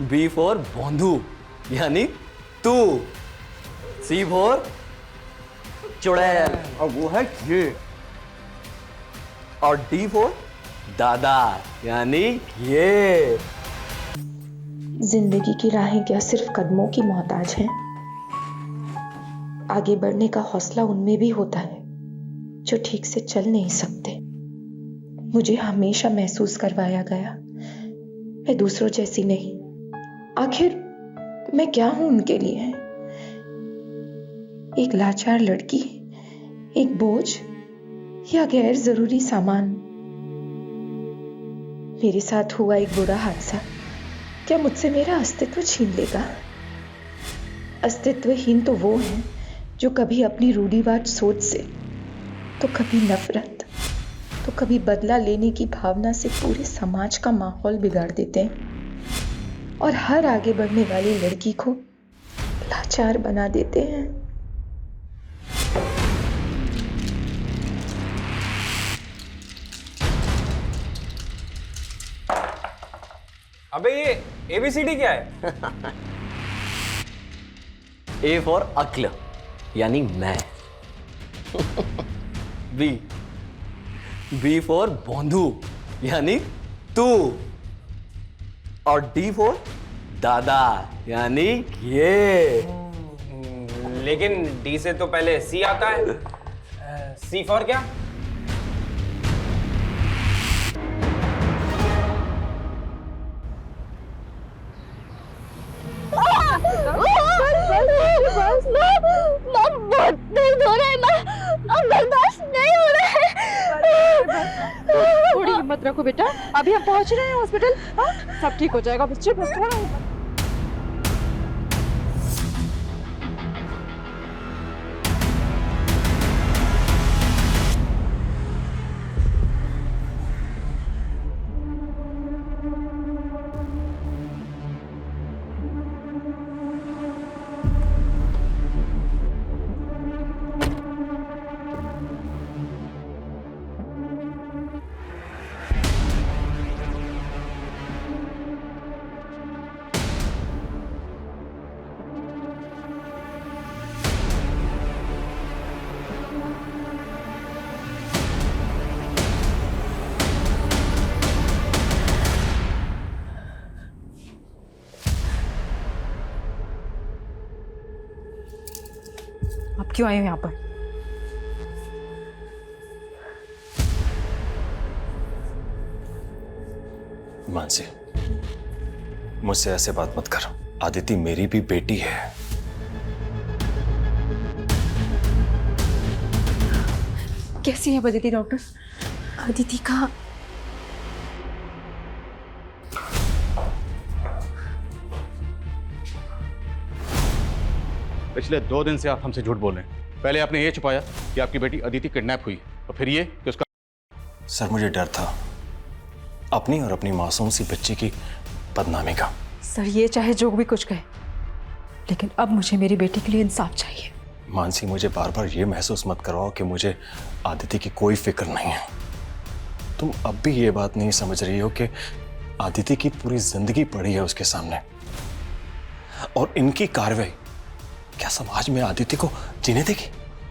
B for बोंधू यानी तू। सी for चुड़ैल और वो है ये। और डी फॉर दादा यानी ये। जिंदगी की राहें क्या सिर्फ कदमों की मोहताज हैं? आगे बढ़ने का हौसला उनमें भी होता है जो ठीक से चल नहीं सकते। मुझे हमेशा महसूस करवाया गया मैं दूसरों जैसी नहीं। आखिर मैं क्या हूं उनके लिए? एक लाचार लड़की, एक बोझ या गैर जरूरी सामान? मेरे साथ हुआ एक बुरा हादसा क्या मुझसे मेरा अस्तित्व छीन लेगा? अस्तित्वहीन तो वो हैं जो कभी अपनी रूढ़िवाद सोच से, तो कभी नफरत, तो कभी बदला लेने की भावना से पूरे समाज का माहौल बिगाड़ देते हैं और हर आगे बढ़ने वाली लड़की को लाचार बना देते हैं। अबे ये ABCD क्या है? ए फॉर अक्ल यानी मैं। बी फॉर बोंधू यानी तू। और डी फॉर दादा यानी ये। लेकिन D से तो पहले C आता है। C फॉर क्या? बहुत दर्द हो रहा है माँ, अब बर्दाश्त नहीं हो रहा है। थोड़ी हिम्मत रखो बेटा, अभी हम पहुंच रहे हैं हॉस्पिटल। हाँ, सब ठीक हो जाएगा बच्चे, बस थोड़ा हिम्मत। आप क्यों आए हो यहाँ पर? मानसी, मुझसे ऐसे बात मत कर। आदिति मेरी भी बेटी है। कैसी है अदिति डॉक्टर? अदिति का पिछले 2 दिन से आप हमसे झूठ बोल रहे हैं। पहले आपने ये छुपाया कि आपकी बेटी अदिति किडनैप हुई, और फिर ये कि उसका। सर, मुझे डर था अपनी और अपनी मासूम सी बच्ची की बदनामी का। सर, ये चाहे जो भी कुछ कहे, लेकिन अब मुझे मेरी बेटी के लिए इंसाफ चाहिए। मानसी, मुझे बार बार ये महसूस मत करवाओ कि मुझे आदिति की कोई फिक्र नहीं है। तुम अब भी ये बात नहीं समझ रही हो कि आदिति की पूरी जिंदगी पड़ी है उसके सामने, और इनकी कार्रवाई क्या समाज में आदिति को जीने देगी?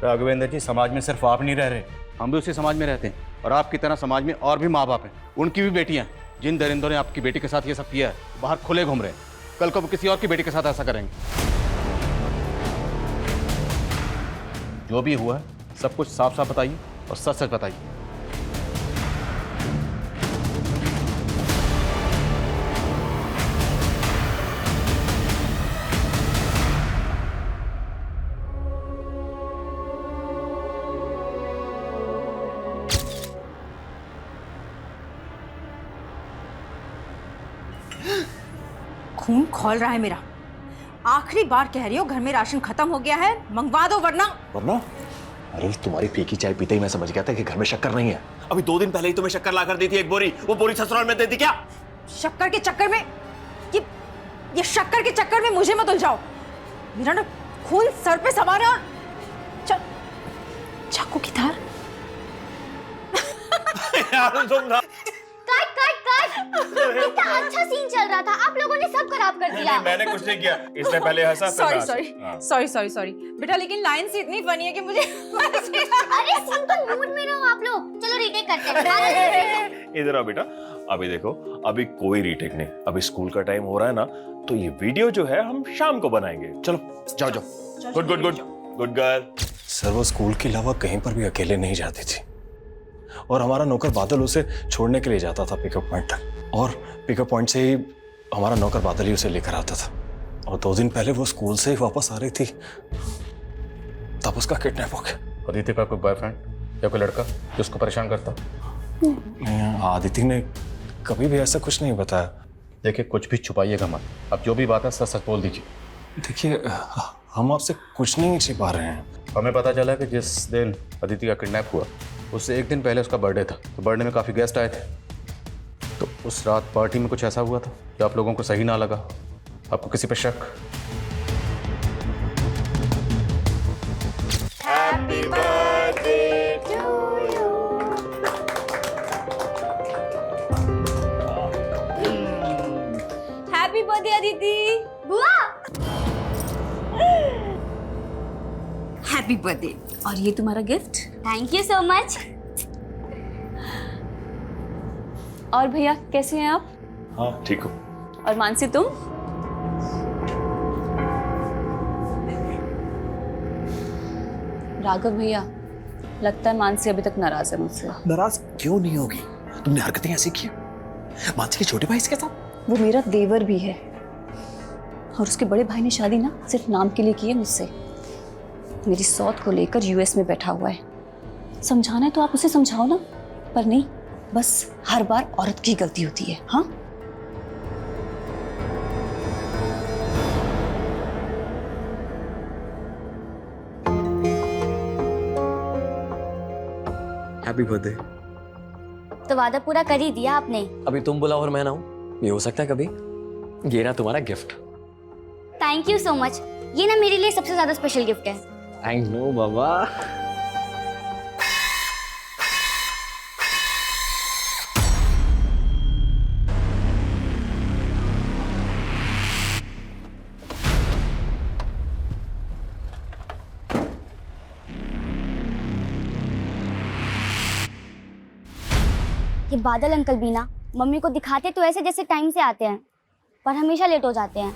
राघवेंद्र जी, समाज में सिर्फ आप नहीं रह रहे, हम भी उसी समाज में रहते हैं, और आपकी तरह समाज में और भी माँ बाप हैं, उनकी भी बेटियां। जिन दरिंदों ने आपकी बेटी के साथ ये सब किया है, बाहर खुले घूम रहे हैं। कल को वो किसी और की बेटी के साथ ऐसा करेंगे। जो भी हुआ है सब कुछ साफ साफ बताइए और सच सच बताइए। खून खौल रहा है मेरा। आखिरी बार कह रही हो, घर में राशन खत्म हो गया है, मंगवा दो वरना। अरे तुम्हारी फीकी चाय पीते ही मैं समझ गया था कि घर में शक्कर नहीं है। अभी 2 दिन पहले ही तुम्हें शक्कर ला कर दी थी एक बोरी, वो बोरी ससुराल में दे दी क्या? शक्कर के चक्कर में ये शक्कर के चक्कर में मुझे मत उलझाओ। मेरा ना खून सर पे सवार है और चाकू की धार। यार तुम ना काट काट काट। कितना अच्छा सीन चल रहा था, आप लोगों ने सब खराब कर दिया। मैंने कुछ नहीं किया, इसने पहले हंसा फिर मैं सॉरी हंसा। सॉरी सॉरी सॉरी बेटा, लेकिन लाइन से इतनी फनी है कि मुझे अरे सिंपल मूड में रहो आप लोग। चलो रीटेक करते हैं। इधर आओ बेटा। अभी देखो, अभी कोई रीटेक नहीं, अभी स्कूल का टाइम हो रहा है ना, तो ये वीडियो जो है हम शाम को बनाएंगे। चलो जाओ जाओ। Good good good good girl. Sir वो स्कूल के अलावा कहीं पर भी अकेले नहीं जाती थी और हमारा नौकर बादल उसे छोड़ने के लिए जाता था पिकअप पॉइंट तक, और पिकअप पॉइंट से ही हमारा नौकर बादल ही उसे लेकर आता था। और 2 दिन पहले वो स्कूल से ही वापस आ रही थी तब उसका किडनैप हो गया। अदिति का कोई बॉयफ्रेंड या कोई लड़का जो उसको परेशान करता? नहीं, आदिति ने कभी भी ऐसा कुछ नहीं बताया। देखिए कुछ भी छुपाइएगा मत, अब जो भी बात है सच सच बोल दीजिए। देखिए हम आपसे कुछ नहीं छिपा रहे हैं। हमें पता चला कि जिस दिन अदिति का किडनैप हुआ उससे 1 दिन पहले उसका बर्थडे था, तो बर्थडे में काफ़ी गेस्ट आए थे। तो उस रात पार्टी में कुछ ऐसा हुआ था कि आप लोगों को सही ना लगा। आपको किसी पे शक? Happy birthday Aditi. बुआ हैप्पी बर्थडे, और ये तुम्हारा gift. Thank you so much. और भैया कैसे हैं आप? हाँ ठीक हो। और मानसी तुम? राघव भैया, लगता है मानसी अभी तक नाराज है मुझसे। नाराज क्यों नहीं होगी? तुमने हरकतें ऐसी की मानसी के छोटे भाई इसके साथ। वो मेरा देवर भी है और उसके बड़े भाई ने शादी ना सिर्फ नाम के लिए की है मुझसे। मेरी सौत को लेकर यूएस में बैठा हुआ है। समझाना है तो आप उसे समझाओ ना, पर नहीं, बस हर बार औरत की गलती होती है। हाँ हैप्पी बर्थडे। तो वादा पूरा कर ही दिया आपने। अभी तुम बुलाओ और मैं ना हूं, ये हो सकता है कभी। ये ना तुम्हारा gift. Thank you so much. ये ना मेरे लिए सबसे ज्यादा स्पेशल गिफ्ट है। आई नो बाबा। ये बादल अंकल भी ना मम्मी को दिखाते तो ऐसे जैसे टाइम से आते हैं, पर हमेशा लेट हो जाते हैं।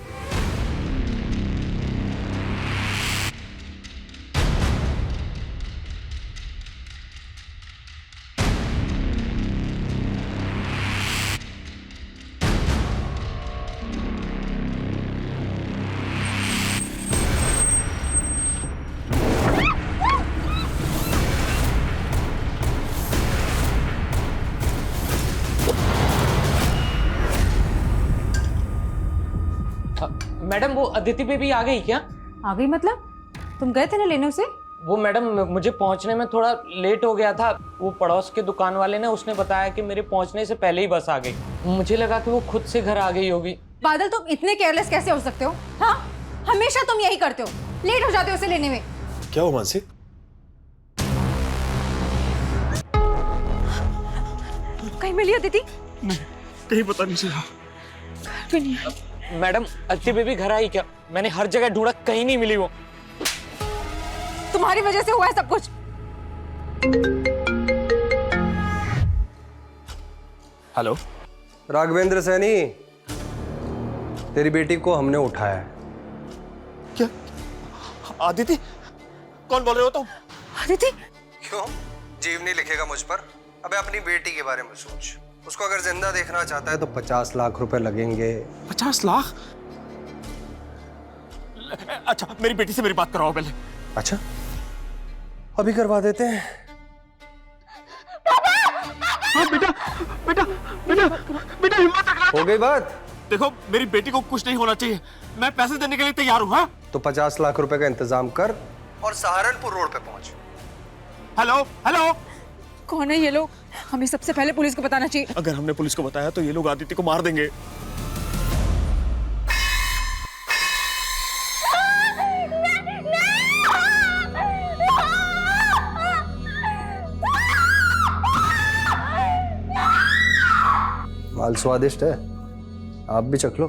मैडम वो अदिति बेबी आ गई क्या? आ गई मतलब? तुम गए थे ना लेने उसे? वो मैडम मुझे पहुंचने में थोड़ा लेट हो गया था। वो पड़ोस के दुकान वाले ने उसने बताया कि मेरे पहुंचने से पहले ही बस आ गई। मुझे लगा कि वो खुद से घर आ गई होगी। बादल तुम इतने केयरलेस कैसे हो सकते हो? हाँ, हमेशा तुम यही करते हो, लेट हो जाते हो उसे लेने में। क्या हो मानसी? कहीं मिली अदिति? कहीं पता नहीं चला। मैडम अदिति बेबी घर आई क्या? मैंने हर जगह ढूंढा, कहीं नहीं मिली वो। तुम्हारी वजह से हुआ है सब कुछ। हेलो राघवेंद्र सैनी, तेरी बेटी को हमने उठाया है। क्या? आदिति? कौन बोल रहे हो तुम? अदिति? क्यों? जीव नहीं लिखेगा मुझ पर? अबे अपनी बेटी के बारे में सोच। उसको अगर जिंदा देखना चाहता है तो 50 लाख रुपए लगेंगे। 50 लाख? अच्छा मेरी बेटी से मेरी बात कराओ पहले। अच्छा अभी करवा देते हैं। हाँ बेटा बेटा बेटा बेटा हिम्मत रखना। हो गई बात? देखो मेरी बेटी को कुछ नहीं होना चाहिए, मैं पैसे देने के लिए तैयार हूँ। हाँ तो 50 लाख रुपए का इंतजाम कर और सहारनपुर रोड पे पहुंच। हेलो हेलो, कौन है ये लोग? हमें सबसे पहले पुलिस को बताना चाहिए। अगर हमने पुलिस को बताया तो ये लोग आदित्य को मार देंगे। माल स्वादिष्ट है, आप भी चख लो।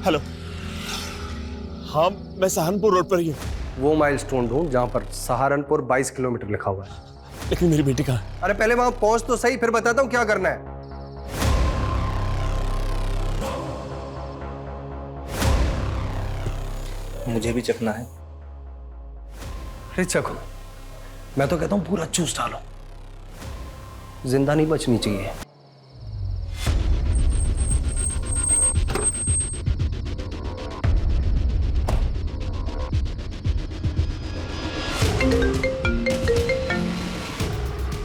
हेलो, हाँ मैं सहारनपुर रोड पर ही हूँ। वो माइलस्टोन ढूंढ जहां पर सहारनपुर 22 किलोमीटर लिखा हुआ है। लेकिन मेरी बेटी कहाँ है? अरे पहले वहां पहुंच तो सही, फिर बताता हूँ क्या करना है। मुझे भी चखना है। अरे चखो, मैं तो कहता हूँ पूरा चूस डालो, जिंदा नहीं बचनी चाहिए।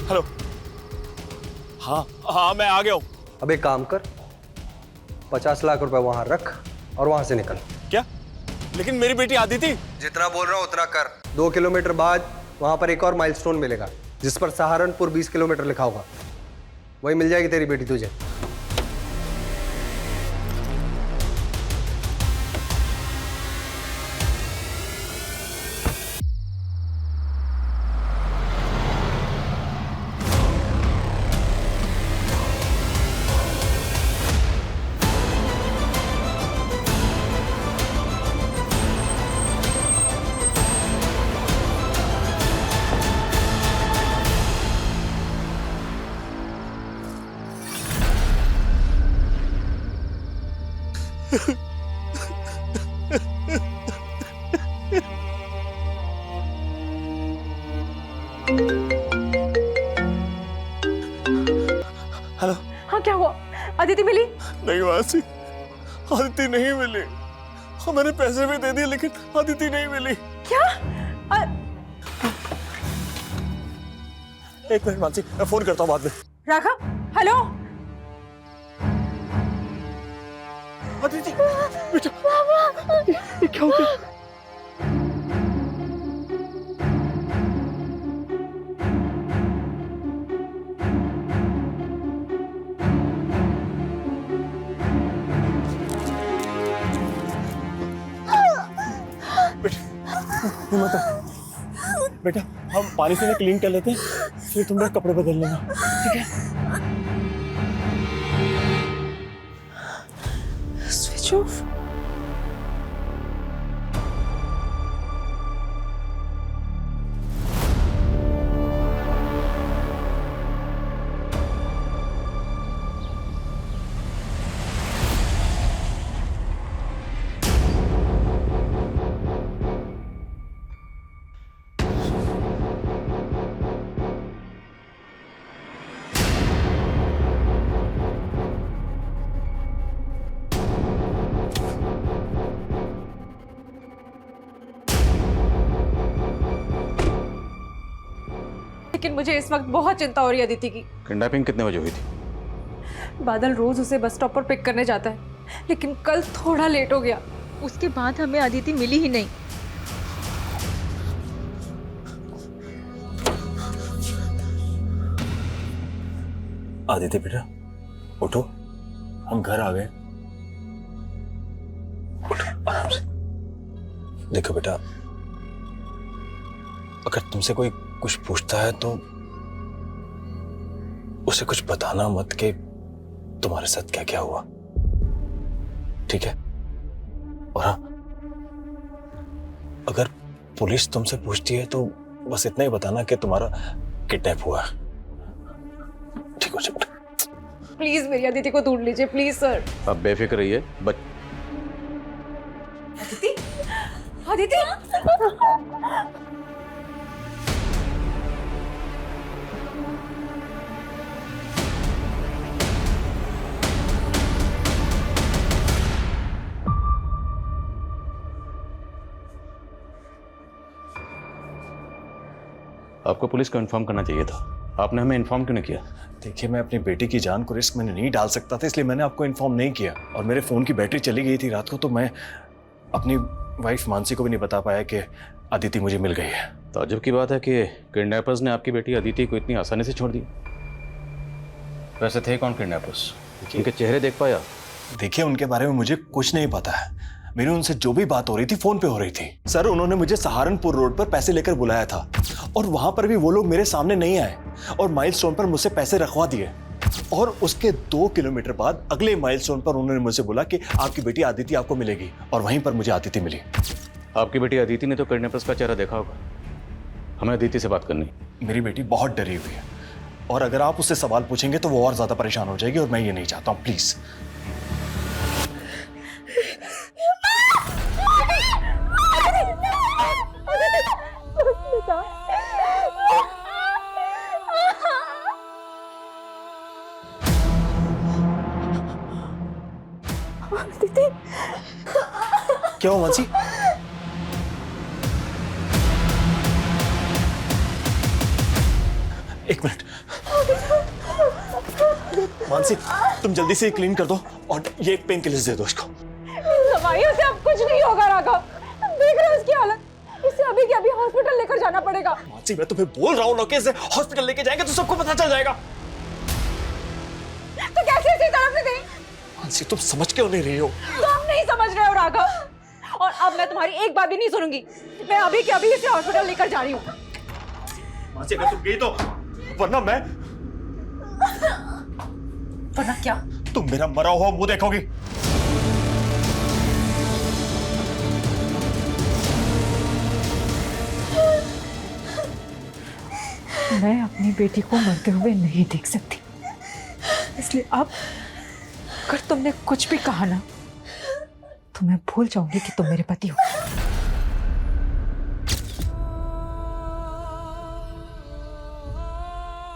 हेलो, हाँ हाँ मैं आ गया हूँ। अब एक काम कर, 50 लाख रुपए वहां रख और वहां से निकल। क्या? लेकिन मेरी बेटी आदिति। जितना बोल रहा हूं उतना कर। 2 किलोमीटर बाद वहां पर एक और माइलस्टोन मिलेगा जिस पर सहारनपुर 20 किलोमीटर लिखा होगा, वही मिल जाएगी तेरी बेटी तुझे। हेलो, हाँ क्या हुआ? अदिति मिली? नहीं मासी, आदिति नहीं मिली। हाँ मैंने पैसे भी दे दिए लेकिन आदिति नहीं मिली। क्या? एक मिनट मासी, मैं फोन करता हूँ बाद में। राघव, हेलो। आदिति, बेटा, ये क्या हो गया? बेटा, हम पानी से क्लीन कर लेते हैं, फिर तुम मेरे कपड़े बदल लेना, ठीक है? Switch off. लेकिन मुझे इस वक्त बहुत चिंता हो रही है अदिति की। किडनैपिंग कितने बजे हुई थी? बादल रोज उसे बस स्टॉप पर पिक करने जाता है, लेकिन कल थोड़ा लेट हो गया। उसके बाद हमें अदिति मिली ही नहीं। आदिति बेटा, उठो, हम घर आ गए। उठो आराम से। देखो बेटा, अगर तुमसे कोई कुछ पूछता है तो उसे कुछ बताना मत कि तुम्हारे साथ क्या क्या हुआ, ठीक है? और हाँ, अगर पुलिस तुमसे पूछती है तो बस इतना ही बताना कि तुम्हारा किडनैप हुआ है, ठीक हो बेटा? प्लीज मेरी अदिति को ढूंढ लीजिए, प्लीज सर। अब बेफिक्र रहिए। अदिति, अदिति। आपको पुलिस को इन्फॉर्म करना चाहिए था, आपने हमें इन्फॉर्म क्यों नहीं किया? देखिए, मैं अपनी बेटी की जान को रिस्क में नहीं डाल सकता था, इसलिए मैंने आपको इन्फॉर्म नहीं किया। और मेरे फ़ोन की बैटरी चली गई थी रात को, तो मैं अपनी वाइफ मानसी को भी नहीं बता पाया कि अदिति मुझे मिल गई है। ताज्जुब की बात है कि किडनैपर्स ने आपकी बेटी अदिति को इतनी आसानी से छोड़ दी। वैसे थे कौन किडनैपर्स? उनके चेहरे देख पाया? देखिए, उनके बारे में मुझे कुछ नहीं पता है। मेरी उनसे जो भी बात हो रही थी फोन पे हो रही थी। सर, उन्होंने मुझे सहारनपुर रोड पर पैसे लेकर बुलाया था और वहां पर भी वो लोग मेरे सामने नहीं आए और माइलस्टोन पर मुझसे पैसे रखवा दिए। और उसके 2 किलोमीटर बाद अगले माइलस्टोन पर उन्होंने मुझसे बोला कि आपकी बेटी अदिति आपको मिलेगी, और वहीं पर मुझे अदिति मिली। आपकी बेटी अदिति ने तो किडनैपर्स का चेहरा देखा होगा। हमें अदिति से बात करनी। मेरी बेटी बहुत डरी हुई है और अगर आप उससे सवाल पूछेंगे तो वो और ज्यादा परेशान हो जाएगी और मैं ये नहीं चाहता हूँ। प्लीज। क्या हुआ मानसी? एक मिनट। मानसी, तुम जल्दी से क्लीन कर दो और ये एक पेन किलर दे दो इसको। दवाइयों से अब कुछ नहीं होगा राघव, देख रहे हो इसकी हालत। इसे अभी के अभी हॉस्पिटल लेकर जाना पड़ेगा। मानसी, मैं तुम्हें बोल रहा हूँ ना कि इसे हॉस्पिटल लेके जाएंगे तो सबको पता चल जाएगा। तो कैसे इसी तरफ से गई? मानसी, तुम समझ क्यों नहीं रही हो? तुम नहीं समझ रहे हो राघव, और अब मैं तुम्हारी एक बात भी नहीं सुनूंगी। मैं अभी के अभी इसे हॉस्पिटल लेकर जा रही हूँ। मानसी, अगर तुम गई तो वरना मैं। वरना क्या? तुम मेरा मरा हुआ मुंह देखोगी। मैं अपनी बेटी को मरते हुए नहीं देख सकती, इसलिए अब अगर तुमने कुछ भी कहा ना तो मैं भूल जाऊंगी कि तुम मेरे पति हो।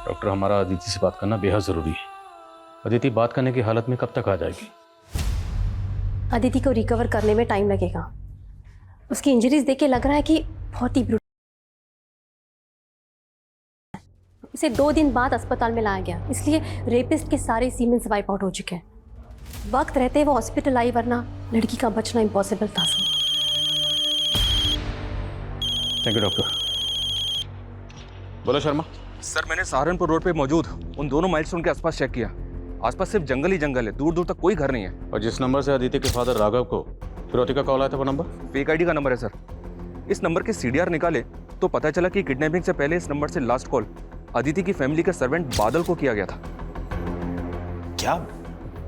डॉक्टर, हमारा अदिति से बात करना बेहद जरूरी है। अदिति बात करने की हालत में कब तक आ जाएगी? अदिति को रिकवर करने में टाइम लगेगा। उसकी इंजरीज देख के लग रहा है कि बहुत ही इसे 2 दिन बाद अस्पताल में लाया गया, इसलिए रेपिस्ट के सारे सीमेंस वाइप आउट हो चुके हैं। वक्त रहते वो हॉस्पिटल आई, वरना लड़की का बचना इम्पॉसिबल था। Thank you doctor. बोलो शर्मा। सर, मैंने सहारनपुर रोड पे मौजूद उन दोनों माइलस्टोन के आसपास चेक किया। आसपास सिर्फ जंगल ही जंगल है, दूर दूर तक कोई घर नहीं है। और जिस नंबर से अदिति के फादर राघव को फिरौती का कॉल आया था, वो नंबर फेक आईडी का नंबर है सर। इस नंबर के सीडीआर निकाले तो पता चला कि किडनैपिंग से पहले इस नंबर से लास्ट कॉल अदिति की फैमिली के सर्वेंट बादल को किया गया था। क्या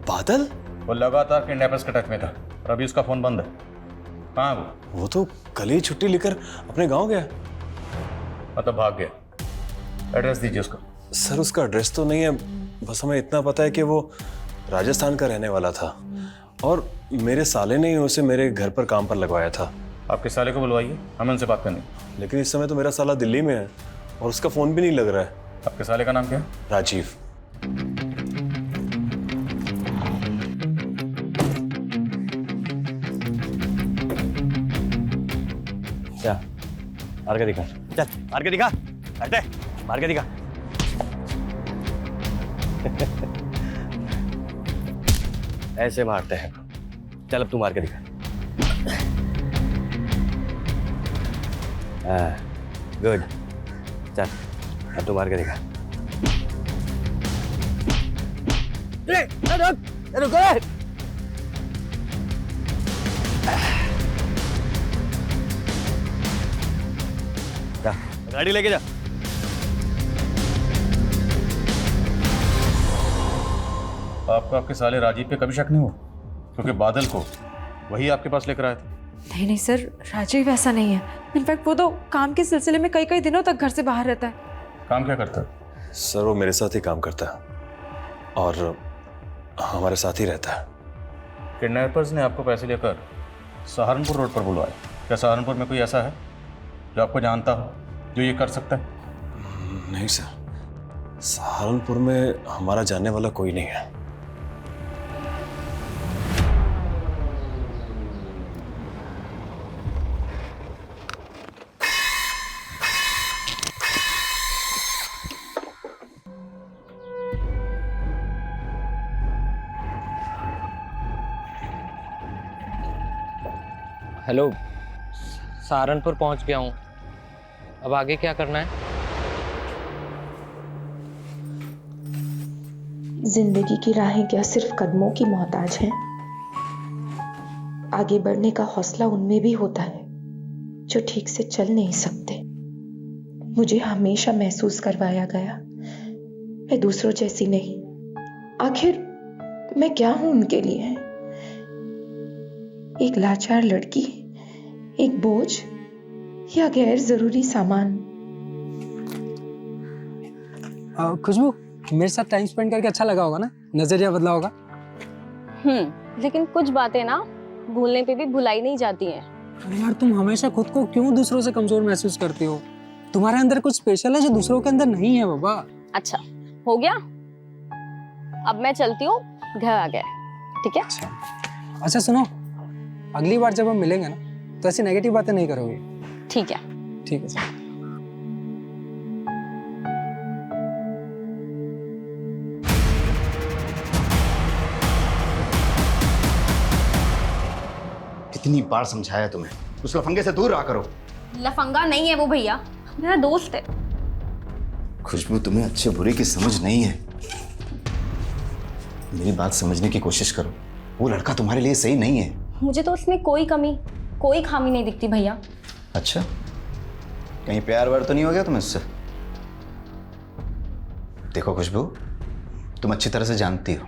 बादल? वो लगातार किडनैपर्स के टच में था और अभी उसका फोन बंद है। कहाँ है वो तो कल ही छुट्टी लेकर अपने गांव गया। मतलब भाग गया। एड्रेस दीजिए उसका। सर, उसका एड्रेस तो नहीं है, बस हमें इतना पता है कि वो राजस्थान का रहने वाला था और मेरे साले ने ही उसे मेरे घर पर काम पर लगवाया था। आपके साले को बुलवाइए, हमें उनसे बात करनी। लेकिन इस समय तो मेरा साला दिल्ली में है और उसका फोन भी नहीं लग रहा है। आपके साले का नाम क्या है? राजीव। क्या मार के दिखा? चल मार के दिखा। हटे, मार के दिखा। ऐसे मारते हैं। चल अब तू मार के दिखा। गुड। चल अब तू मार के दिखा। रुक। जा, गाड़ी लेके जा। आपको आपके साले राजीव पे कभी शक नहीं हुआ? क्योंकि बादल को वही आपके पास लेकर आया था। नहीं नहीं सर, राजीव ऐसा नहीं है। इनफैक्ट वो तो काम के सिलसिले में कई कई दिनों तक घर से बाहर रहता है। काम क्या करता है? सर, वो मेरे साथ ही काम करता है और हमारे साथ ही रहता है। किडनैपर्स ने आपको पैसे लेकर सहारनपुर रोड पर बुलवाया। क्या सहारनपुर में कोई ऐसा है जो आपको जानता हो, जो ये कर सकता है? नहीं सर, सहारनपुर में हमारा जानने वाला कोई नहीं है। हेलो, सहारनपुर पहुंच गया हूँ। अब आगे क्या करना है? जिंदगी की राहें क्या सिर्फ कदमों की मोहताज हैं? आगे बढ़ने का हौसला उनमें भी होता है जो ठीक से चल नहीं सकते। मुझे हमेशा महसूस करवाया गया मैं दूसरों जैसी नहीं। आखिर मैं क्या हूं उनके लिए? एक लाचार लड़की, एक बोझ या गैर जरूरी सामान? खुशबू, मेरे साथ टाइम स्पेंड करके अच्छा लगा होगा ना? नजरिया बदला होगा। लेकिन कुछ बातें ना भूलने पे भी भुलाई नहीं जाती हैं। अरे यार, तुम हमेशा खुद को क्यों दूसरों से कमजोर महसूस करती हो? तुम्हारे अंदर कुछ स्पेशल है जो दूसरों के अंदर नहीं है बाबा। अच्छा हो गया, अब मैं चलती हूँ, घर आ गया, ठीक है? अच्छा सुनो, अगली बार जब हम मिलेंगे ना तो ऐसी नेगेटिव बातें नहीं करोगे? ठीक है। ठीक है सर। कितनी बार समझाया तुम्हें, उस लफंगे से दूर रहा करो। लफंगा नहीं है वो भैया, मेरा दोस्त है। खुशबू, तुम्हें अच्छे बुरे की समझ नहीं है। मेरी बात समझने की कोशिश करो। वो लड़का तुम्हारे लिए सही नहीं है। मुझे तो उसमें कोई कमी, कोई खामी नहीं दिखती भैया। अच्छा, कहीं प्यार व्यार तो नहीं हो गया तुम्हें उससे? देखो खुशबू, तुम अच्छी तरह से जानती हो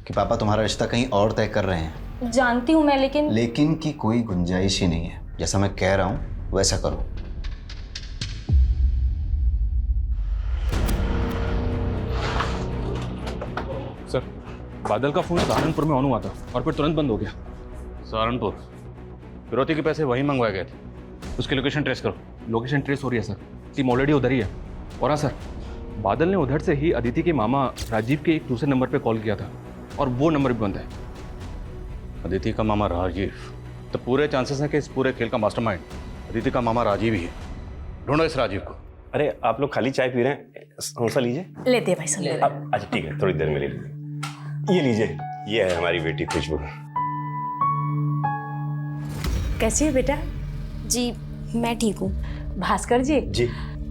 कि पापा तुम्हारा रिश्ता कहीं और तय कर रहे हैं। जानती हूँ मैं, लेकिन की कोई गुंजाइश ही नहीं है। जैसा मैं कह रहा हूँ वैसा करो। सर, बादल का फोन सहारनपुर में ऑन हुआ था और फिर तुरंत बंद हो गया। सहारनपुर? फिरौती के पैसे वहीं मंगवाए गए थे। उसकी लोकेशन ट्रेस करो। लोकेशन ट्रेस हो रही है सर, टीम ऑलरेडी उधर ही है। और हाँ सर, बादल ने उधर से ही अदिति के मामा राजीव के एक दूसरे नंबर पे कॉल किया था और वो नंबर भी बंद है। अदिति का मामा राजीव? तो पूरे चांसेस हैं कि इस पूरे खेल का मास्टरमाइंड अदिति का मामा राजीव ही है। ढूंढो इस राजीव को। अरे आप लोग खाली चाय पी रहे हैं, समोसा लीजिए। लेते भाई सब। अच्छा ठीक है, थोड़ी देर में ले लीजिए। ये लीजिए, ये है हमारी बेटी खुशबू। कैसी है बेटा? जी मैं ठीक हूँ। भास्कर जी, जी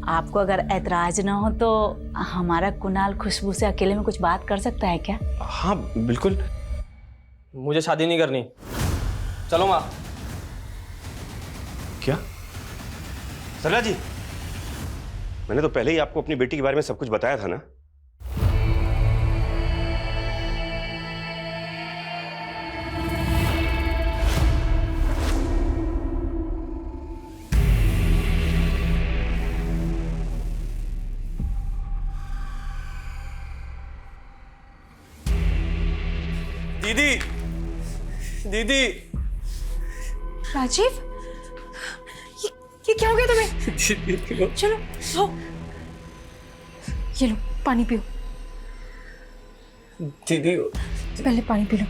आपको अगर ऐतराज ना हो तो हमारा कुणाल खुशबू से अकेले में कुछ बात कर सकता है क्या? हाँ बिल्कुल। मुझे शादी नहीं करनी। चलो माँ। क्या सरला जी, मैंने तो पहले ही आपको अपनी बेटी के बारे में सब कुछ बताया था ना। दीदी, दीदी। राजीव, ये क्या हो गया तुम्हें? चलो आओ, ये लो पानी पियो। दीदी पहले पानी पी लो।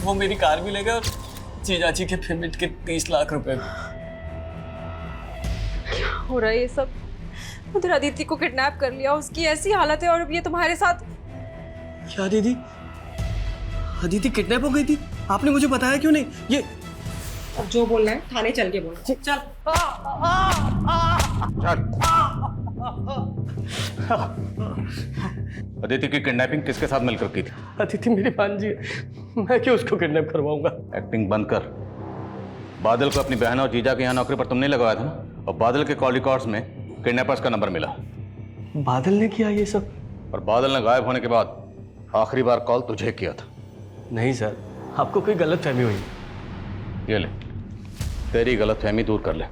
वो मेरी कार भी ले गए और जीजाजी के पेमेंट के 30 लाख रुपए। क्या हो रहा है ये सब? उधर अदिति को किडनैप कर लिया, उसकी ऐसी हालत है और अब ये तुम्हारे साथ। क्या दीदी, अदिति किडनैप हो गई थी? आपने मुझे बताया क्यों नहीं? ये जो बोलना है थाने चल के बोल। चल। चल। अदिति की किडनैपिंग किसके साथ मिलकर की थी? अदिति मेरी भांजी है, मैं क्यों उसको किडनैप करवाऊंगा? एक्टिंग बंद कर। बादल को अपनी बहन और जीजा के यहाँ नौकरी पर तुमने लगवाया था ना, और बादल के कॉल रिकॉर्ड्स में किडनैपर्स का नंबर मिला। बादल ने किया ये सब? और बादल ने गायब होने के बाद आखिरी बार कॉल तुझे किया था। नहीं सर, आपको कोई गलतफहमी हुई। ये ले, तेरी गलतफहमी दूर कर ले।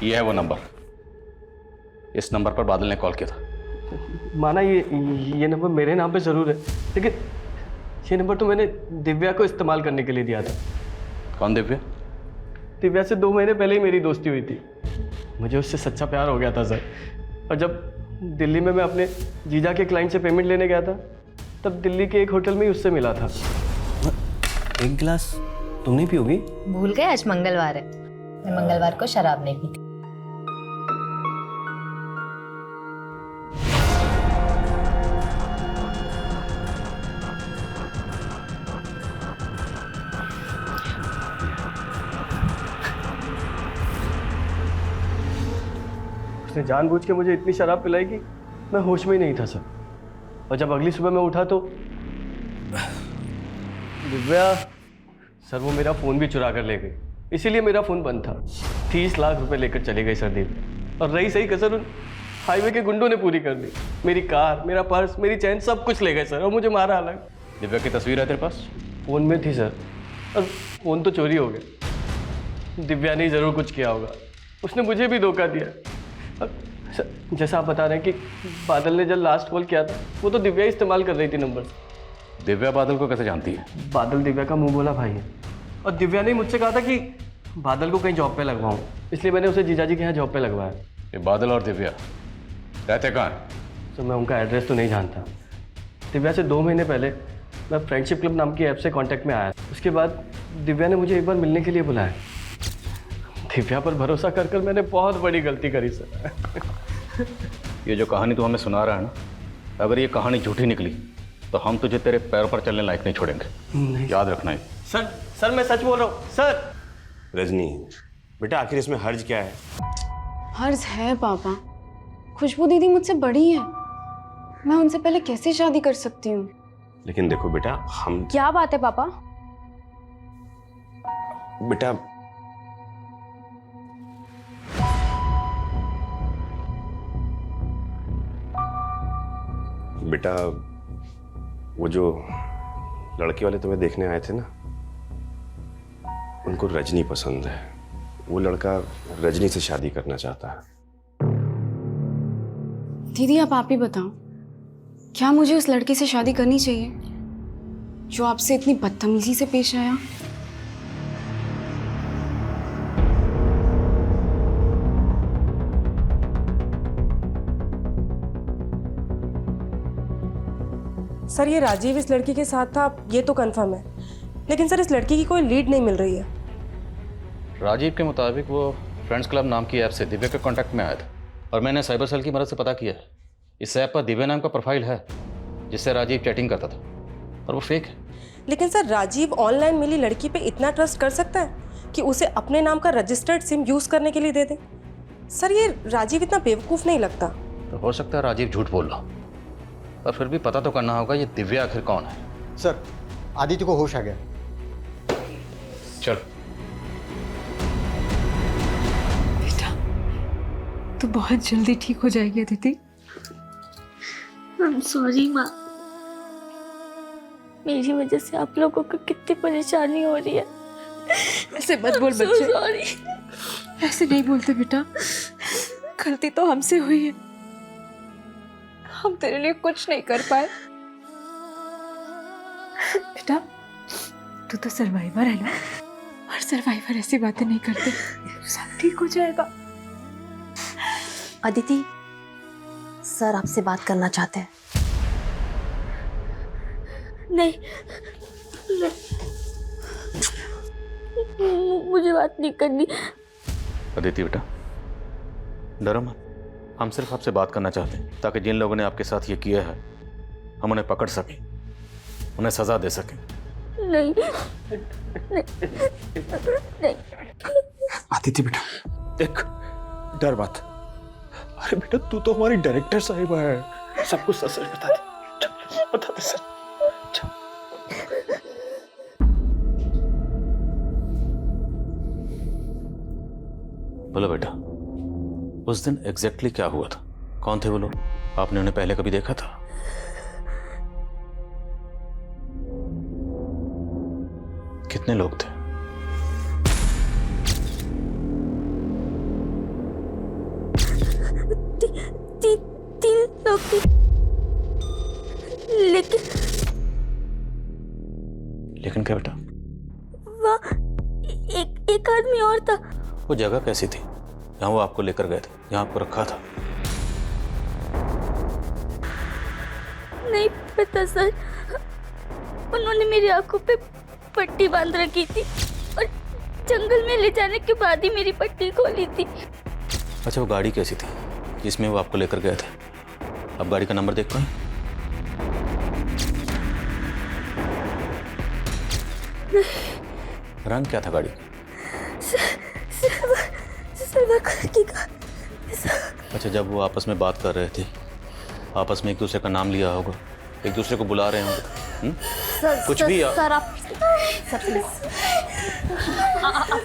ये है वो नंबर, इस नंबर पर बादल ने कॉल किया था। माना ये नंबर मेरे नाम पे जरूर है, लेकिन ये नंबर तो मैंने दिव्या को इस्तेमाल करने के लिए दिया था। कौन दिव्या? दिव्या से 2 महीने पहले ही मेरी दोस्ती हुई थी। मुझे उससे सच्चा प्यार हो गया था सर। और जब दिल्ली में मैं अपने जीजा के क्लाइंट से पेमेंट लेने गया था, तब दिल्ली के एक होटल में ही उससे मिला था। एक गिलास तुम नहीं पियोगी? भूल गए आज मंगलवार है, मैं मंगलवार को शराब नहीं पीती। उसने जानबूझ के मुझे इतनी शराब पिलाई कि मैं होश में ही नहीं था सर। और जब अगली सुबह मैं उठा तो दिव्या सर वो मेरा फ़ोन भी चुरा कर ले गई, इसीलिए मेरा फ़ोन बंद था। 30 लाख रुपए लेकर चले गए सर दिव्या। और रही सही कसर उन हाईवे के गुंडों ने पूरी कर दी। मेरी कार, मेरा पर्स, मेरी चैन सब कुछ ले गए सर, और मुझे मारा अलग। दिव्या की तस्वीर है तेरे पास? फ़ोन में थी सर, और फ़ोन तो चोरी हो गया। दिव्या ने ज़रूर कुछ किया होगा, उसने मुझे भी धोखा दिया। और सर, जैसा आप बता रहे हैं कि बादल ने जब लास्ट कॉल किया था वो तो दिव्या इस्तेमाल कर रही थी नंबर। दिव्या बादल को कैसे जानती है? बादल दिव्या का मुंह बोला भाई है, और दिव्या ने मुझसे कहा था कि बादल को कहीं जॉब पे लगवाऊं, इसलिए मैंने उसे जीजाजी के यहाँ जॉब पे लगवाया। ये बादल और दिव्या रहते कहाँ हैं? सर मैं उनका एड्रेस तो नहीं जानता। दिव्या से 2 महीने पहले मैं फ्रेंडशिप क्लब नाम की ऐप से कांटेक्ट में आया। उसके बाद दिव्या ने मुझे एक बार मिलने के लिए बुलाया। दिव्या पर भरोसा कर कर मैंने बहुत बड़ी गलती करी सर। ये जो कहानी तू हमें सुना रहा है ना, अगर ये कहानी झूठी निकली तो हम तुझे तेरे पैरों पर चलने लायक नहीं छोड़ेंगे। नहीं। याद रखना है। सर मैं सच बोल रहा हूँ सर। रजनी बेटा, आखिर इसमें हर्ज क्या है? हर्ज है पापा, खुशबू दीदी मुझसे बड़ी है, मैं उनसे पहले कैसे शादी कर सकती हूँ? लेकिन देखो बेटा, हम क्या बात है पापा? बेटा बेटा वो जो लड़के वाले तुम्हें देखने आए थे ना, उनको रजनी पसंद है। वो लड़का रजनी से शादी करना चाहता है। दीदी आप ही बताओ, क्या मुझे उस लड़के से शादी करनी चाहिए जो आपसे इतनी बदतमीजी से पेश आया? सर ये राजीव इस लड़की के साथ था, ये तो कंफर्म है, लेकिन सर इस लड़की की कोई लीड नहीं मिल रही है। राजीव के मुताबिक वो फ्रेंड्स क्लब नाम की ऐप से दिव्या के कांटेक्ट में आया था, और मैंने साइबर सेल की मदद से पता किया है, इस ऐप पर दिव्या नाम का प्रोफाइल है जिससे राजीव चैटिंग करता था, और वो फेक है। लेकिन सर राजीव ऑनलाइन मिली लड़की पे इतना ट्रस्ट कर सकता है कि उसे अपने नाम का रजिस्टर्ड सिम यूज़ करने के लिए दे दे? सर ये राजीव इतना बेवकूफ़ नहीं लगता। तो हो सकता है राजीव झूठ बोल रहा, पर फिर भी पता तो करना होगा ये दिव्या आखिर कौन है। सर आदित्य को होश आ गया। चल बेटा तो बहुत जल्दी ठीक हो जाएगी अदिति। I'm sorry माँ, मेरी वजह से आप लोगों को कितनी परेशानी हो रही है। ऐसे मत बोल बच्चे, ऐसे नहीं बोलते बेटा, गलती तो हमसे हुई है, हम तेरे लिए कुछ नहीं कर पाए। बेटा तू तो सर्वाइवर है ना, और सर्वाइवर ऐसी बातें नहीं करते, सब ठीक हो जाएगा। अदिति सर आपसे बात करना चाहते हैं। नहीं, मुझे बात नहीं करनी। अदिति बेटा डरो मत, हम सिर्फ आपसे बात करना चाहते हैं ताकि जिन लोगों ने आपके साथ ये किया है हम उन्हें पकड़ सकें, उन्हें सजा दे सकें। नहीं, नहीं। आदित्य बेटा देख, डर मत। अरे बेटा तू तो हमारी डायरेक्टर साहिबा है, सब कुछ सच सच बता दे, बता दे सर। बोलो बेटा, उस दिन एग्जैक्टली क्या हुआ था? कौन थे वो लोग? आपने उन्हें पहले कभी देखा था? कितने लोग थे? तीन लोग थे, लेकिन क्या बेटा? वहाँ एक आदमी और था। वो जगह कैसी थी जहाँ वो आपको लेकर गए थे, जहाँ आपको रखा था? नहीं पता सर, उन्होंने मेरी आंखों पे पट्टी बांध रखी थी और जंगल में ले जाने के बाद ही मेरी पट्टी खोली थी। अच्छा, वो गाड़ी कैसी थी जिसमें वो आपको लेकर गए थे? आप गाड़ी का नंबर देख पाए? रंग क्या था गाड़ी? अच्छा, जब वो आपस में बात कर रहे थे, आपस में एक दूसरे का नाम लिया होगा, एक दूसरे को बुला रहे होंगे, सर, कुछ भी सर आप सर प्लीज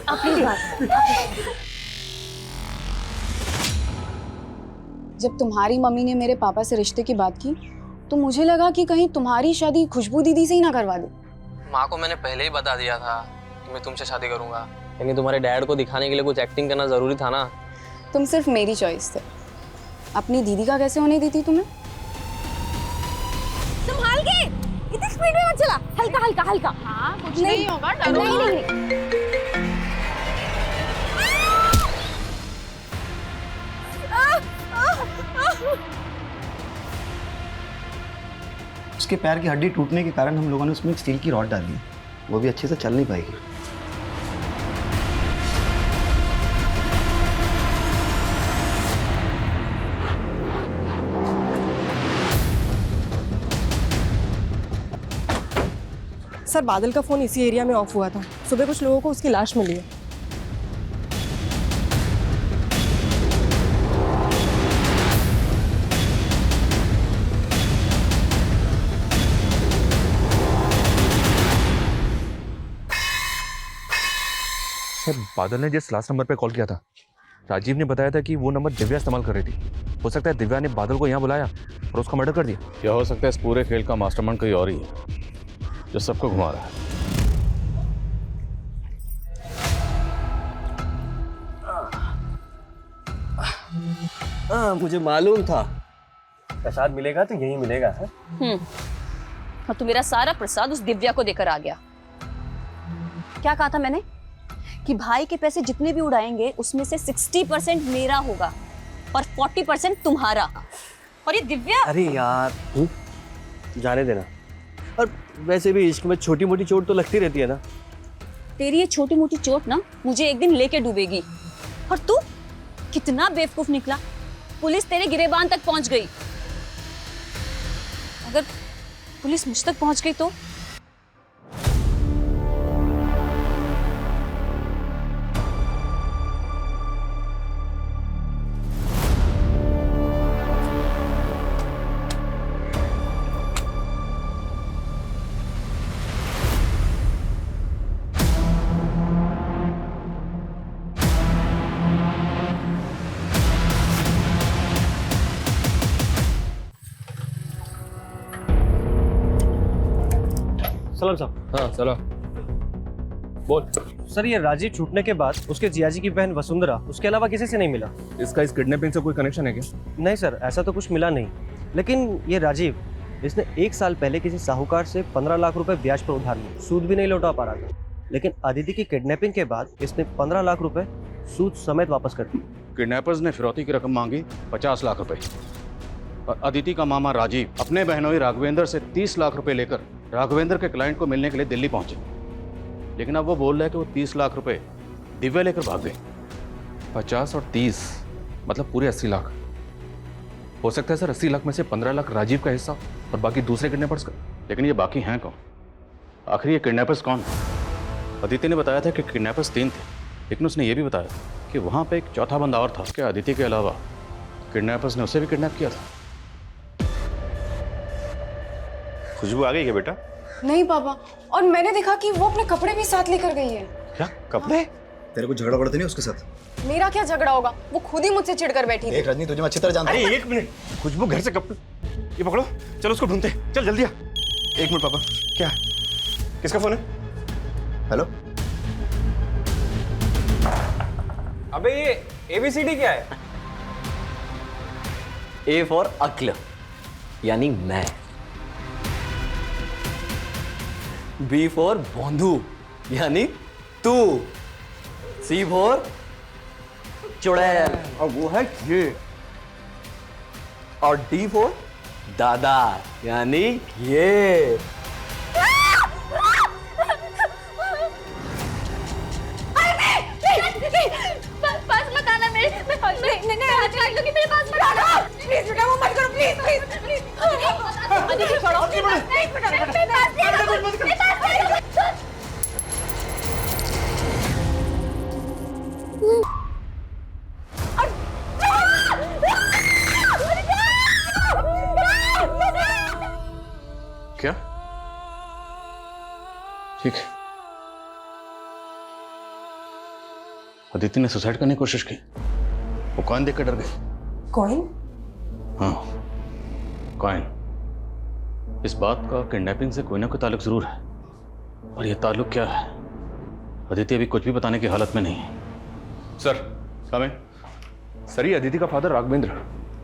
अपनी बात। जब तुम्हारी मम्मी ने मेरे पापा से रिश्ते की बात की तो मुझे लगा कि कहीं तुम्हारी शादी खुशबू दीदी से ही ना करवा दे। माँ को मैंने पहले ही बता दिया था कि मैं तुमसे शादी करूंगा, लेकिन तुम्हारे डैड को दिखाने के लिए कुछ एक्टिंग करना जरूरी था ना। तुम सिर्फ मेरी चॉइस थे, अपनी दीदी का कैसे होने दी थी तुम्हें? संभाल के, इतनी स्पीड में मत चला, हल्का हल्का हल्का। हाँ कुछ नहीं होगा, डरो नहीं। उसके पैर की हड्डी टूटने के कारण हम लोगों ने उसमें एक स्टील की रॉड डाली, वो भी अच्छे से चल नहीं पाएगी। सर बादल का फ़ोन इसी एरिया में ऑफ हुआ था। सुबह कुछ लोगों को उसकी लाश मिली है। सर बादल ने जिस लास्ट नंबर पे कॉल किया था, राजीव ने बताया था कि वो नंबर दिव्या इस्तेमाल कर रही थी। हो सकता है दिव्या ने बादल को यहाँ बुलाया और उसका मर्डर कर दिया। या हो सकता है इस पूरे खेल का मास्टरमाइंड कोई और ही है जो सबको घुमा रहा है। हाँ मुझे मालूम था प्रसाद मिलेगा तो यही मिलेगा। और तू मेरा सारा प्रसाद उस दिव्या को देकर आ गया। क्या कहा था मैंने कि भाई के पैसे जितने भी उड़ाएंगे उसमें से 60% मेरा होगा और 40% तुम्हारा। और ये दिव्या, अरे यार जाने देना। और वैसे भी इश्क में छोटी मोटी चोट तो लगती रहती है ना। तेरी ये छोटी मोटी चोट ना मुझे एक दिन लेके डूबेगी। और तू कितना बेवकूफ निकला, पुलिस तेरे गिरेबान तक पहुंच गई। अगर पुलिस मुझ तक पहुंच गई तो सलाम साहब। हाँ सलाम। बोल। सर ये राजीव छूटने के बाद उसके जियाजी की बहन वसुंधरा उसके अलावा किसी से नहीं मिला। इसका इस किडनैपिंग से कोई कनेक्शन है क्या? नहीं सर ऐसा तो कुछ मिला नहीं, लेकिन ये राजीव इसने 1 साल पहले किसी साहूकार से 15 लाख रुपए ब्याज पर उधार लिए, सूद भी नहीं लौटा पा रहा था। लेकिन अदिति की किडनैपिंग के बाद इसने 15 लाख रुपए सूद समेत वापस कर दिए। किडनैपर्स ने फिरौती की रकम मांगी 50 लाख रुपए और अदिति का मामा राजीव अपने बहनोई राघवेंद्र से 30 लाख रुपए लेकर राघवेंद्र के क्लाइंट को मिलने के लिए दिल्ली पहुंचे। लेकिन अब वो बोल रहा है कि वो 30 लाख रुपए दिव्या लेकर भाग गई। 50 और 30 मतलब पूरे 80 लाख। हो सकता है सर 80 लाख में से 15 लाख राजीव का हिस्सा और बाकी दूसरे किडनैपर्स का। लेकिन ये बाकी हैं कौन? आखिर ये किडनैपर्स कौन? अदिति ने बताया था कि किडनैपर्स 3 थे, लेकिन उसने ये भी बताया कि वहां पे एक चौथा बंदा और था। क्या अदिति के अलावा किडनैपर्स ने उसे भी किडनैप किया था? खुशबू आ गई क्या बेटा? नहीं पापा, और मैंने देखा कि वो अपने कपड़े भी साथ लेकर गई है। क्या कपड़े? तेरे को झगड़ा पड़ता नहीं उसके साथ? मेरा क्या झगड़ा होगा, वो खुद ही मुझसे चिढ़कर बैठी थी। एक रजनी तुझे मैं अच्छी तरह जानता हूं। अरे 1 मिनट, खुशबू घर से कपड़े, ये पकड़ो, चलो उसको ढूंढते, चल जल्दी आ। 1 मिनट पापा, क्या किसका फोन है? हेलो। अबे ये ABCD क्या है? A फॉर अक्ल यानी मैं, B फॉर बोंधू यानी तू, C फॉर चुड़ैल और वो है ये, और D फॉर दादा यानी ये। पास मत आना मेरे, मैं हाथ काट लूंगी, मेरे पास मत आना प्लीज बेटा, वो मत करो प्लीज प्लीज प्लीज। अदिति छोड़ो, नहीं बेटा मेरे पास नहीं आना, मेरे पास नहीं आना। क्या अदिति ने सुसाइड करने की कोशिश की। वो कॉइन देख कर डर गई। कॉइन? हाँ, कॉइन। इस बात का किडनैपिंग से कोई ना कोई ताल्लुक जरूर है, और ये ताल्लुक क्या है अदिति अभी कुछ भी बताने की हालत में नहीं है। सर कम इन। सर, ये अदिति का फादर राघवेंद्र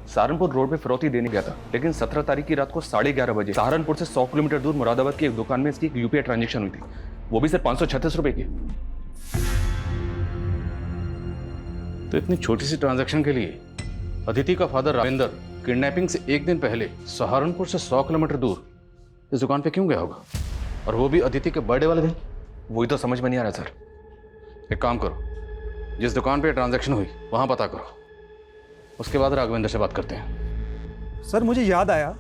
सहारनपुर रोड पे फिरौती देने गया था, लेकिन 17 तारीख की रात को 11:30 बजे सहारनपुर से 100 किलोमीटर दूर मुरादाबाद की एक दुकान में इसकी एक यूपीआई ट्रांजेक्शन हुई थी, वो भी सिर्फ 536 रुपए की। तो इतनी छोटी सी ट्रांजैक्शन के लिए अदिति का फादर राघवेंद्र किडनैपिंग से एक दिन पहले सहारनपुर से 100 किलोमीटर दूर इस दुकान पे क्यों गया होगा, और वो भी अदिति के बर्थडे वाले दिन? वही तो समझ में नहीं आ रहा सर। एक काम करो, जिस दुकान पे ट्रांजैक्शन हुई वहां पता करो, उसके बाद राघवेंद्र से बात करते हैं। सर मुझे याद आया,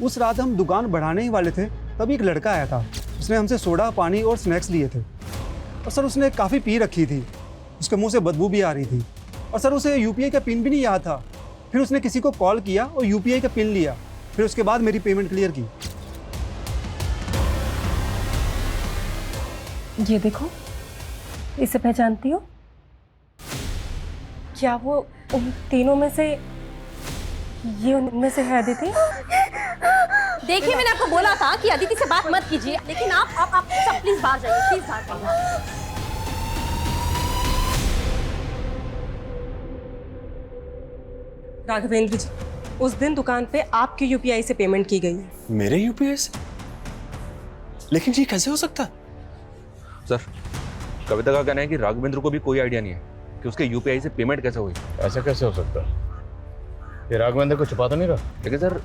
उस रात हम दुकान बढ़ाने ही वाले थे, तभी एक लड़का आया था। उसने हमसे सोडा, पानी और स्नैक्स लिए थे, और सर उसने काफ़ी पी रखी थी, उसके मुंह से बदबू भी आ रही थी, और सर उसे यूपीआई का पिन भी नहीं याद था। फिर उसने किसी को कॉल किया और यूपीआई का पिन लिया, फिर उसके बाद मेरी पेमेंट क्लियर की। ये देखो, इसे पहचानती हो? क्या वो उन तीनों में से, ये उनमें से है अदिति? देखिए, मैंने आपको बोला था कि अदिति से बात मत कीजिए, लेकिन आप सब प्लीज बाहर जाइए, प्लीज बाहर जाइए। राघवेंद्र जी, उस दिन दुकान पे आपकी यूपीआई से पेमेंट की गई है। मेरे यूपीआई से? लेकिन ये कैसे हो सकता है? सर, कविता का कहना है कि राघवेंद्र को भी कोई आइडिया नहीं है कि उसके यूपीआई से पेमेंट कैसे हुई। ऐसा कैसे हो सकता है? ये राघवेंद्र को छुपा तो नहीं रहा? लेकिन सर,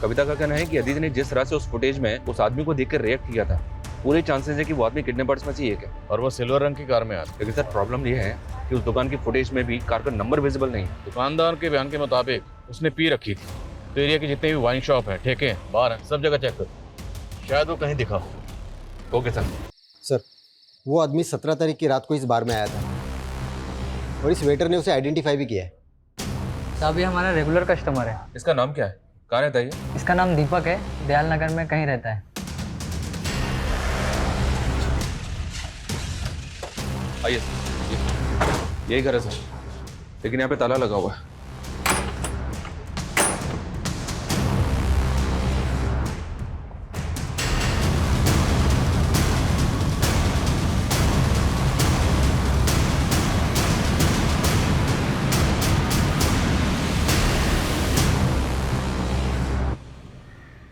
कविता का कहना है कि अदिति ने जिस तरह से उस फुटेज में उस आदमी को देखकर रिएक्ट किया था, पूरे चांसेस है कि वो आदमी किडनैपर्स में से एक है, और वो सिल्वर रंग की कार में आता। लेकिन सर, प्रॉब्लम ये है कि उस दुकान की फुटेज में भी कार का नंबर विजिबल नहीं है। दुकानदार के बयान के मुताबिक उसने पी रखी थी। तो एरिया के जितने भी वाइन शॉप है, ठेके हैं, बार हैं, सब जगह चेक करो, शायद वो कहीं दिखा हो। Okay sir. सर, वो आदमी 17 तारीख की रात को इस बार में आया था, और इस वेटर ने उसे आइडेंटिफाई भी किया है। साहब, ये हमारा रेगुलर कस्टमर है। इसका नाम क्या है? कहाँ रहता है ये? इसका नाम दीपक है, दयाल नगर में कहीं रहता है। आइए सर, यही घर है सर, लेकिन यहाँ पे ताला लगा हुआ है।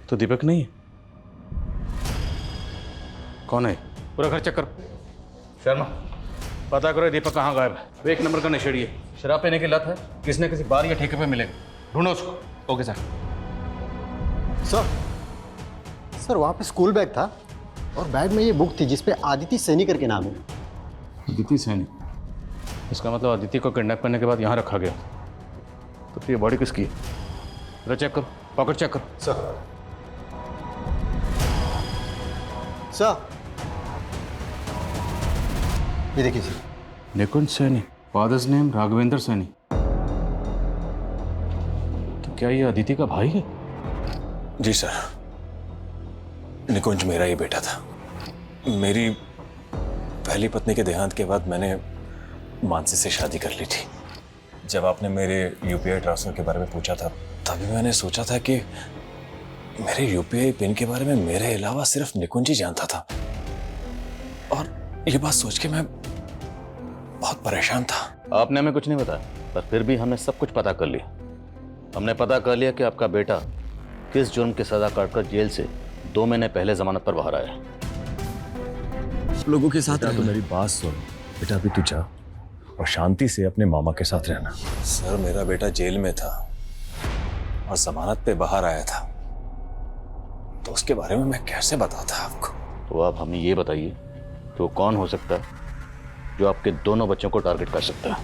तो दीपक नहीं है? कौन है? पूरा घर चेक करो। शर्मा, पता करो दीपक कहाँ गायब है। वो एक नंबर का नशेड़ी है, शराब पीने की लत है, किसी न किसी बार या ठेके पे मिलेगा, ढूंढो उसको। Okay sir. सर वहाँ पे स्कूल बैग था, और बैग में ये बुक थी जिसपे आदिति सैनी करके नाम है। अदिति सैनी? इसका मतलब अदिति को किडनैप करने के बाद यहाँ रखा गया। तो ये बॉडी किसकी है? जरा चेक करो, पॉकेट चेक करो। सर ये देखिए सर, निकुंज सैनी, फादर्स नेम राघवेंद्र सैनी। तो क्या ये अदिति का भाई है? जी सर, निकुंज मेरा ही बेटा था। मेरी पहली पत्नी के देहांत के बाद मैंने मानसी से शादी कर ली थी। जब आपने मेरे यूपीआई ट्रांसफर के बारे में पूछा था, तभी मैंने सोचा था कि मेरे यूपीआई पिन के बारे में मेरे अलावा सिर्फ निकुंज ही जानता था, और ये बात सोच के मैं बहुत परेशान था। आपने हमें कुछ नहीं बताया, पर फिर भी हमने सब कुछ पता कर लिया। हमने पता कर लिया कि आपका बेटा किस जुर्म की सजा काटकर जेल से 2 महीने पहले जमानत पर बाहर आया। लोगों के साथ तो मेरी बात सुन बेटा, अभी तू जा और शांति से अपने मामा के साथ रहना। सर, मेरा बेटा जेल में था और जमानत पे बाहर आया था, तो उसके बारे में मैं कैसे बताता आपको? तो आप हमें ये बताइए कि वो कौन हो सकता है जो आपके दोनों बच्चों को टारगेट कर सकता है?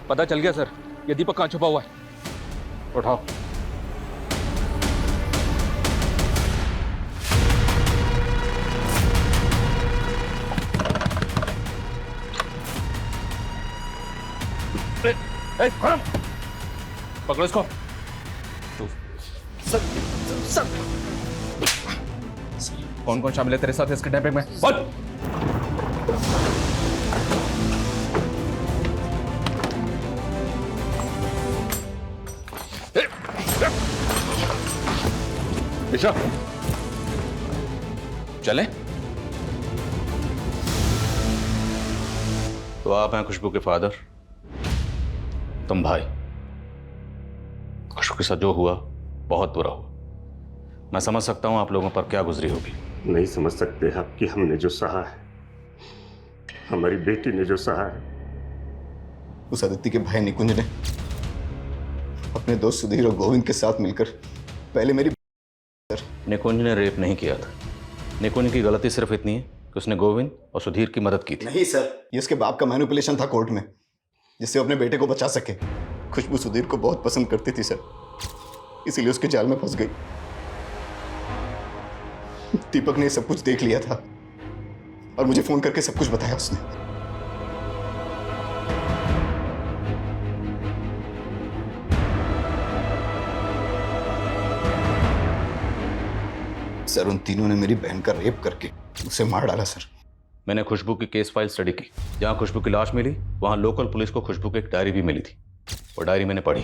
पता चल गया सर, ये दीपक कहाँ छुपा हुआ है। उठाओ। पकड़ो इसको। सर, कौन कौन शामिल है तेरे साथ इस किडनैपिंग में? बोल। दिशा, चले? तो आप हैं खुशबू के फादर, तुम भाई। खुशबू के साथ जो हुआ बहुत बुरा हुआ। मैं समझ सकता हूं आप लोगों पर क्या गुजरी होगी। नहीं समझ सकते आप कि हमने जो सहा है, हमारी बेटी ने जो सहा है। उस आदित्य के भाई निकुंज ने अपने दोस्त सुधीर और गोविंद के साथ मिलकर पहले मेरी निकुंज ने रेप नहीं किया था। निकुंज की गलती सिर्फ इतनी है कि उसने गोविंद और सुधीर की मदद की थी। नहीं सर, ये उसके बाप का मैनिपुलेशन था कोर्ट में, जिससे वो अपने बेटे को बचा सके। खुशबू सुधीर को बहुत पसंद करती थी सर, इसीलिए उसके जाल में फंस गई। दीपक ने सब कुछ देख लिया था और मुझे फोन करके सब कुछ बताया उसने। सर, उन तीनों ने मेरी बहन का रेप करके उसे मार डाला सर। मैंने खुशबू की केस फाइल स्टडी की। जहां खुशबू की लाश मिली वहां लोकल पुलिस को खुशबू की एक डायरी भी मिली थी। वो डायरी मैंने पढ़ी।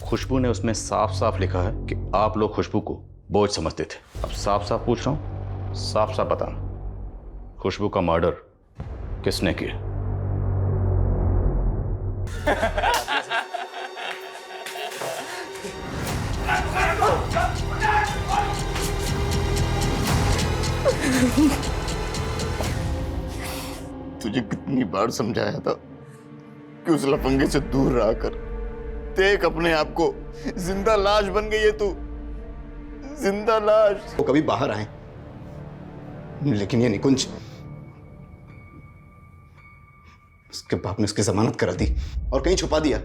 खुशबू ने उसमें साफ साफ लिखा है कि आप लोग खुशबू को बोझ समझते थे। अब साफ साफ पूछ रहा हूं, साफ साफ बताना, खुशबू का मर्डर किसने किया? तुझे कितनी बार समझाया था कि उस लफंगे से दूर रहा कर। देख अपने आप को, जिंदा लाश बन गई है तू, जिंदा लाश। वो कभी बाहर आए, लेकिन ये निकुंज, उसके बाप ने उसकी जमानत करा दी और कहीं छुपा दिया।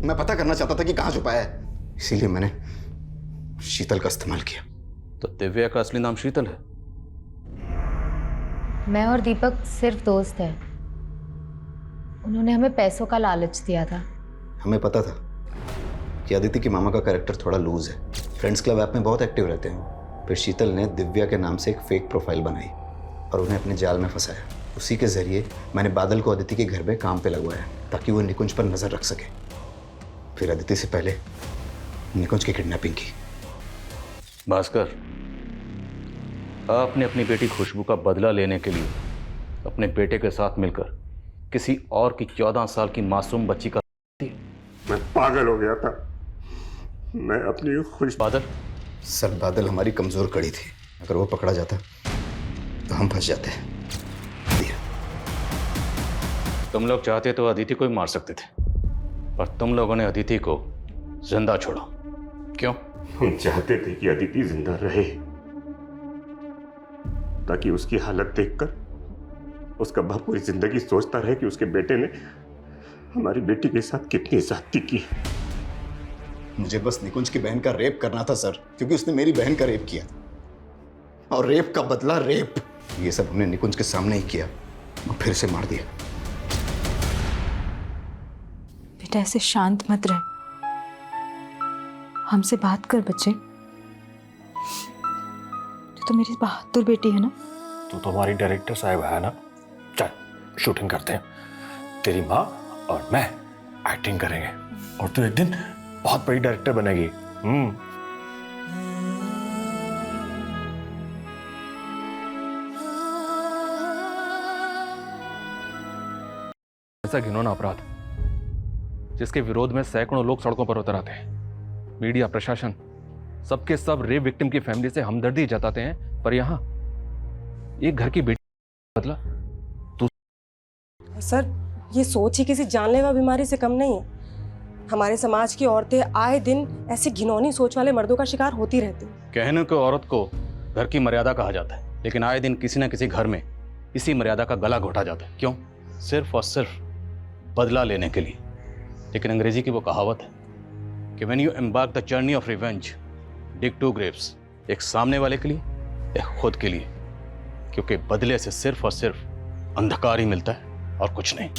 मैं पता करना चाहता था कि कहां छुपाया है, इसीलिए मैंने शीतल का इस्तेमाल किया। तो दिव्या का असली नाम शीतल है? मैं और दीपक सिर्फ दोस्त हैं। उन्होंने हमें पैसों का लालच दिया था। हमें पता था कि आदित्य की मामा का कैरेक्टर थोड़ा लूज है, फ्रेंड्स क्लब ऐप में बहुत एक्टिव रहते हैं। फिर शीतल ने दिव्या के नाम से एक फेक प्रोफाइल बनाई और उन्हें अपने जाल में फंसाया। उसी के जरिए मैंने बादल को आदित्य के घर में काम पे लगवाया ताकि वो निकुंज पर नजर रख सके। फिर आदित्य से पहले निकुंज की किडनैपिंग की। भास्कर, आपने अपनी बेटी खुशबू का बदला लेने के लिए अपने बेटे के साथ मिलकर किसी और की 14 साल की मासूम बच्ची का मैं पागल हो गया था। मैं अपनी खुश बादल सर, बादल हमारी कमजोर कड़ी थी। अगर वो पकड़ा जाता तो हम फंस जाते। तुम लोग चाहते तो अदिति को ही मार सकते थे, पर तुम लोगों ने अदिति को जिंदा छोड़ा। क्यों? हम चाहते थे कि अदिति जिंदा रहे ताकि उसकी हालत देखकर उसका बाप पूरी जिंदगी सोचता रहे कि उसके बेटे ने हमारी बेटी के साथ कितनी ज्यादती की। मुझे बस निकुंज की बहन का रेप करना था सर, क्योंकि उसने मेरी बहन का रेप किया और रेप का बदला रेप। ये सब हमने निकुंज के सामने ही किया और फिर से मार दिया। बेटा ऐसे शांत मत रह, हमसे बात कर बच्चे। तू तो मेरी बहादुर बेटी है ना। तू तो हमारी डायरेक्टर साहब है ना। चल शूटिंग करते हैं, तेरी माँ और मैं एक्टिंग करेंगे और तू एक दिन बहुत बड़ी डायरेक्टर बनेगी। ऐसा घिनौना अपराध जिसके विरोध में सैकड़ों लोग सड़कों पर उतर आते हैं। मीडिया, प्रशासन, सबके सब रेप विक्टिम की फैमिली से हमदर्दी जताते हैं, पर यहां एक घर की बेटी बदला। सर, ये सोच ही किसी जानलेवा बीमारी से कम नहीं है। हमारे समाज की औरतें आए दिन ऐसे घिनौनी सोच वाले मर्दों का शिकार होती रहती। कहने को औरत को घर की मर्यादा कहा जाता है, लेकिन आए दिन किसी न किसी घर में इसी मर्यादा का गला घोटा जाता है। क्यों? सिर्फ और सिर्फ बदला लेने के लिए। लेकिन अंग्रेजी की वो कहावत है कि when you embark the journey of revenge dig 2 Graves, एक सामने वाले के लिए, एक खुद के लिए, क्योंकि बदले से सिर्फ और सिर्फ अंधकार ही मिलता है और कुछ नहीं।